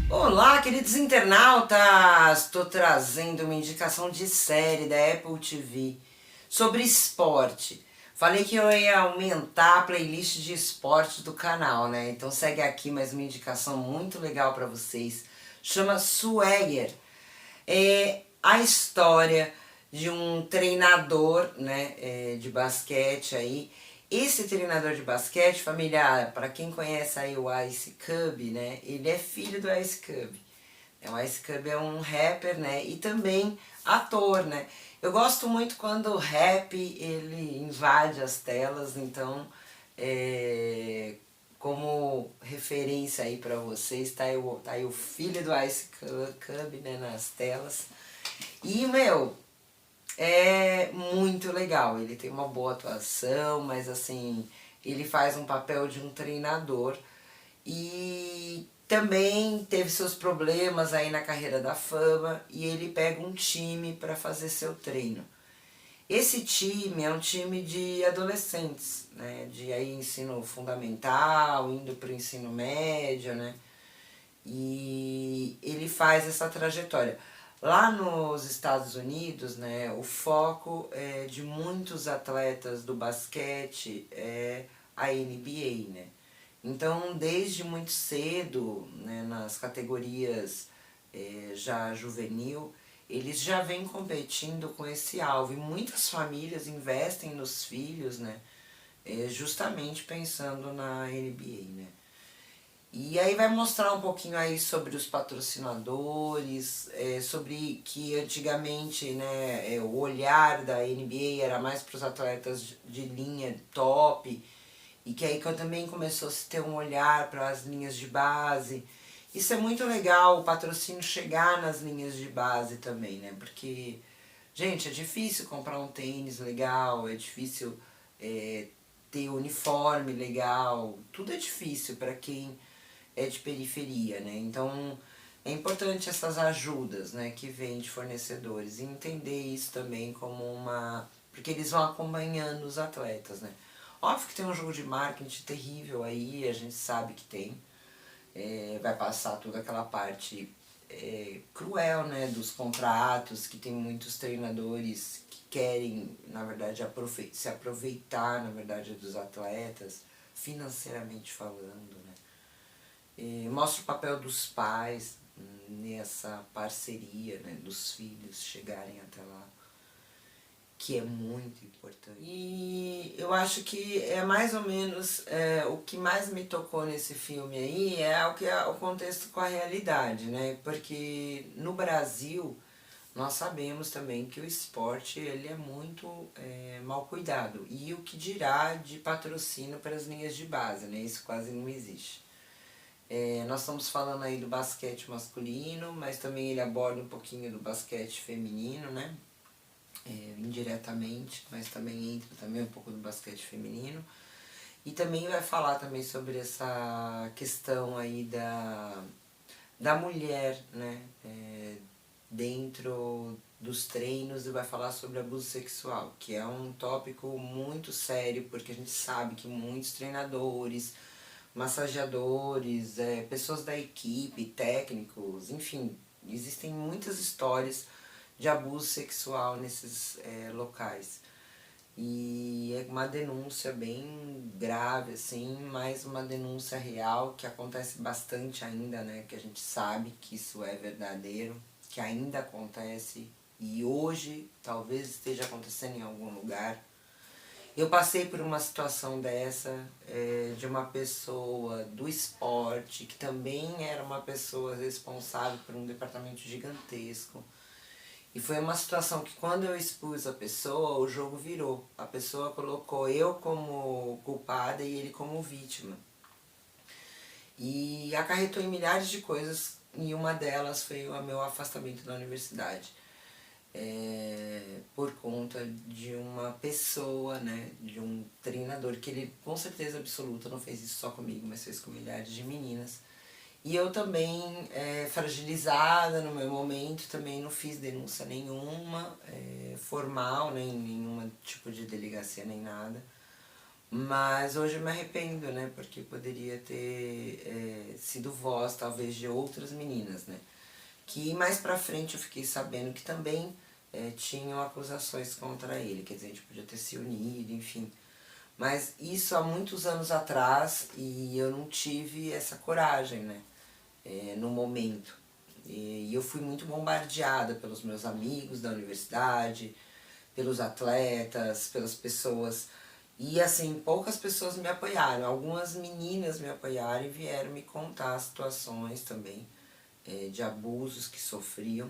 Olá, queridos internautas! Estou trazendo uma indicação de série da Apple TV sobre esporte. Falei que eu ia aumentar a playlist de esporte do canal, né? Então segue aqui mais uma indicação muito legal para vocês. Chama Swagger. É a história de um treinador, né, de basquete aí. Esse treinador de basquete familiar, para quem conhece aí o Ice Cube, né, ele é filho do Ice Cube. O Ice Cube é um rapper, né, e também ator, né. Eu gosto muito quando o rap ele invade as telas, então como referência aí para vocês, tá aí o filho do Ice Cube, né, nas telas. E, meu, é muito legal. Ele tem uma boa atuação, mas assim, ele faz um papel de um treinador e também teve seus problemas aí na carreira da fama e ele pega um time para fazer seu treino. Esse time é um time de adolescentes, né, de aí ensino fundamental, indo para o ensino médio, né, e ele faz essa trajetória. Lá nos Estados Unidos, né, o foco de muitos atletas do basquete é a NBA, né? Então, desde muito cedo, né, nas categorias já juvenil, eles já vêm competindo com esse alvo. E muitas famílias investem nos filhos, né, justamente pensando na NBA, né? E aí vai mostrar um pouquinho aí sobre os patrocinadores, sobre que antigamente, né, o olhar da NBA era mais para os atletas de linha top, e que aí também começou a se ter um olhar para as linhas de base. Isso é muito legal, o patrocínio chegar nas linhas de base também, né? Porque, gente, é difícil comprar um tênis legal, é difícil ter uniforme legal, tudo é difícil para quem é de periferia, né? Então é importante essas ajudas, né, que vêm de fornecedores e entender isso também como uma... porque eles vão acompanhando os atletas, né? Óbvio que tem um jogo de marketing terrível aí, a gente sabe que tem. Vai passar toda aquela parte cruel, né, dos contratos, que tem muitos treinadores que querem, na verdade, se aproveitar, na verdade, dos atletas, financeiramente falando, né? Mostra o papel dos pais nessa parceria, né, dos filhos chegarem até lá, que é muito importante. E eu acho que é mais ou menos o que mais me tocou nesse filme aí é o que é o contexto com a realidade, né? Porque no Brasil nós sabemos também que o esporte ele é muito mal cuidado. E o que dirá de patrocínio para as linhas de base, né? Isso quase não existe. Nós estamos falando aí do basquete masculino, mas também ele aborda um pouquinho do basquete feminino, né? Indiretamente, mas também entra também um pouco do basquete feminino. E também vai falar também sobre essa questão aí da mulher, né? Dentro dos treinos e vai falar sobre abuso sexual, que é um tópico muito sério, porque a gente sabe que muitos treinadores, massageadores, pessoas da equipe, técnicos, enfim, existem muitas histórias de abuso sexual nesses locais. E é uma denúncia bem grave, assim, mas uma denúncia real que acontece bastante ainda, né? Que a gente sabe que isso é verdadeiro, que ainda acontece e hoje talvez esteja acontecendo em algum lugar. Eu passei por uma situação dessa, de uma pessoa do esporte, que também era uma pessoa responsável por um departamento gigantesco. E foi uma situação que quando eu expus a pessoa, o jogo virou. A pessoa colocou eu como culpada e ele como vítima. E acarretou em milhares de coisas, e uma delas foi o meu afastamento da universidade. Por conta de uma pessoa, né, de um treinador que ele com certeza absoluta não fez isso só comigo, mas fez com milhares de meninas. E eu também, fragilizada no meu momento, também não fiz denúncia nenhuma, formal, nem nenhum tipo de delegacia, nem nada. Mas hoje eu me arrependo, né? Porque poderia ter sido voz, talvez, de outras meninas, né? Que mais pra frente eu fiquei sabendo que também tinham acusações contra ele. Quer dizer, a gente podia ter se unido, enfim. Mas isso há muitos anos atrás e eu não tive essa coragem, né? No momento. E eu fui muito bombardeada pelos meus amigos da universidade, pelos atletas, pelas pessoas. E assim, poucas pessoas me apoiaram. Algumas meninas me apoiaram e vieram me contar situações também de abusos que sofriam.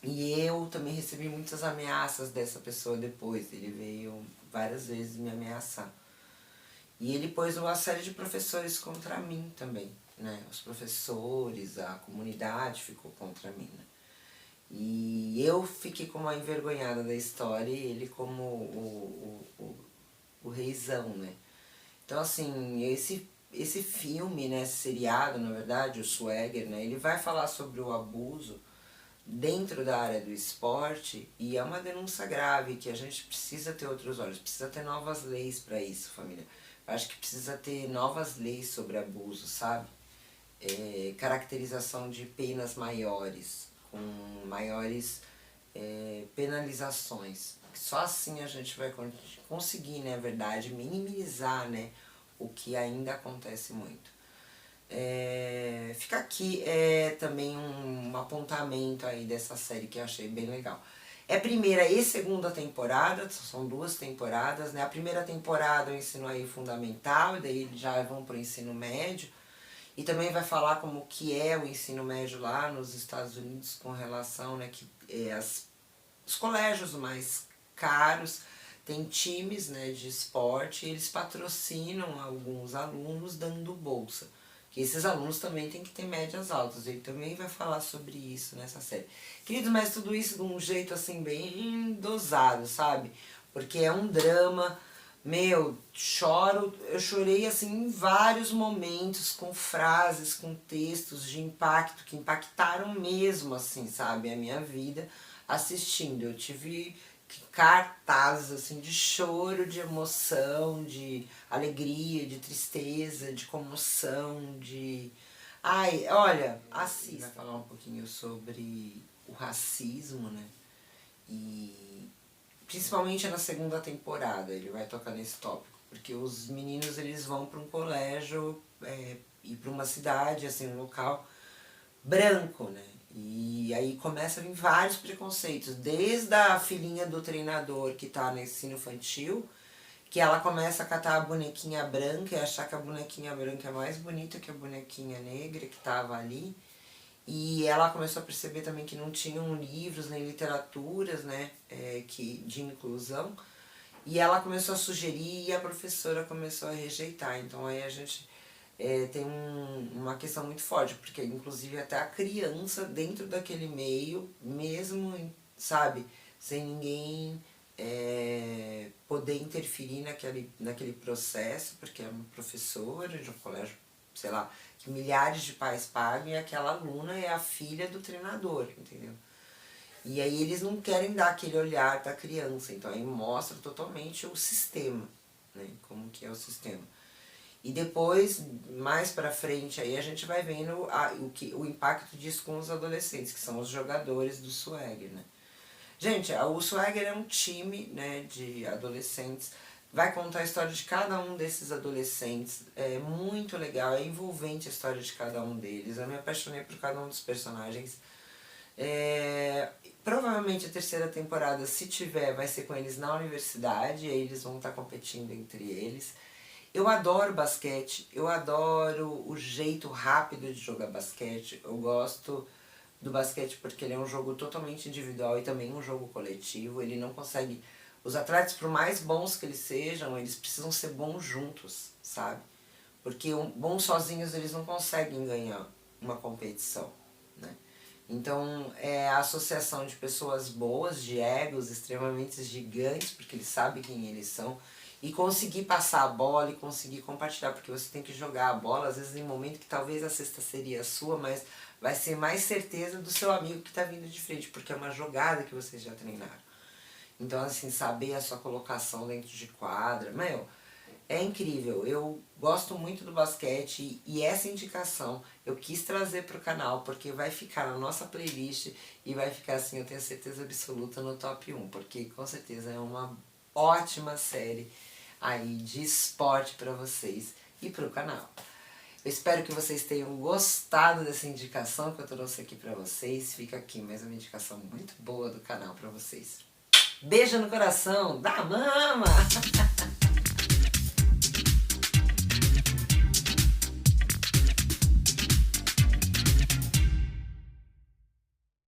E eu também recebi muitas ameaças dessa pessoa depois. Ele veio várias vezes me ameaçar. E ele pôs uma série de professores contra mim também, né? Os professores, a comunidade ficou contra mim, né? E eu fiquei como a envergonhada da história e ele como o reizão, né? Então, assim, esse filme, né, esse seriado, na verdade, o Swagger, né, ele vai falar sobre o abuso dentro da área do esporte e é uma denúncia grave que a gente precisa ter outros olhos, precisa ter novas leis para isso, família. Eu acho que precisa ter novas leis sobre abuso, sabe? Caracterização de penas maiores, com maiores penalizações. Só assim a gente vai conseguir, né, na verdade, minimizar, né, o que ainda acontece muito. Fica aqui também um apontamento aí dessa série que eu achei bem legal. É primeira e segunda temporada, são 2 temporadas, né? A primeira temporada é o ensino aí fundamental, e daí já vão para o ensino médio. E também vai falar como que é o ensino médio lá nos Estados Unidos com relação, né, que os colégios mais caros têm times, né, de esporte e eles patrocinam alguns alunos dando bolsa. Que esses alunos também têm que ter médias altas. Ele também vai falar sobre isso nessa série. Queridos, mas tudo isso de um jeito assim bem dosado, sabe? Porque é um drama. Meu, choro, eu chorei assim em vários momentos, com frases, com textos de impacto, que impactaram mesmo, assim, sabe, a minha vida assistindo. Eu tive cartazes assim de choro, de emoção, de alegria, de tristeza, de comoção, de... Ai, olha, assista. Vai falar um pouquinho sobre o racismo, né? E principalmente na segunda temporada ele vai tocar nesse tópico, porque os meninos eles vão para um colégio e para uma cidade, assim, um local branco, né? E aí começa a vir vários preconceitos, desde a filhinha do treinador que tá no ensino infantil, que ela começa a catar a bonequinha branca e achar que a bonequinha branca é mais bonita que a bonequinha negra que tava ali. E ela começou a perceber também que não tinham livros nem literaturas, né, de inclusão. E ela começou a sugerir e a professora começou a rejeitar. Então aí a gente tem uma questão muito forte, porque inclusive até a criança dentro daquele meio, mesmo, sabe, sem ninguém poder interferir naquele processo, porque é uma professora de um colégio, sei lá, que milhares de pais pagam e aquela aluna é a filha do treinador, entendeu? E aí eles não querem dar aquele olhar para a criança, então aí mostra totalmente o sistema, né, como que é o sistema. E depois, mais pra frente, aí a gente vai vendo o impacto disso com os adolescentes, que são os jogadores do Swagger, né? Gente, o Swagger é um time, né, de adolescentes, vai contar a história de cada um desses adolescentes, é muito legal, é envolvente a história de cada um deles, eu me apaixonei por cada um dos personagens. Provavelmente a terceira temporada, se tiver, vai ser com eles na universidade, e aí eles vão estar competindo entre eles. Eu adoro basquete, eu adoro o jeito rápido de jogar basquete, eu gosto do basquete porque ele é um jogo totalmente individual e também um jogo coletivo, ele não consegue... Os atletas, por mais bons que eles sejam, eles precisam ser bons juntos, sabe? Porque bons sozinhos eles não conseguem ganhar uma competição, né? Então é a associação de pessoas boas, de egos extremamente gigantes, porque eles sabem quem eles são, e conseguir passar a bola e conseguir compartilhar, porque você tem que jogar a bola, às vezes em um momento que talvez a cesta seria sua, mas vai ser mais certeza do seu amigo que está vindo de frente, porque é uma jogada que vocês já treinaram. Então, assim, saber a sua colocação dentro de quadra, meu, É incrível, eu gosto muito do basquete e essa indicação eu quis trazer para o canal porque vai ficar na nossa playlist e vai ficar assim, eu tenho certeza absoluta, no top 1, porque com certeza é uma ótima série aí de esporte para vocês e para o canal. Eu espero que vocês tenham gostado dessa indicação que eu trouxe aqui para vocês. Fica aqui mais uma indicação muito boa do canal para vocês. Beijo no coração da mama!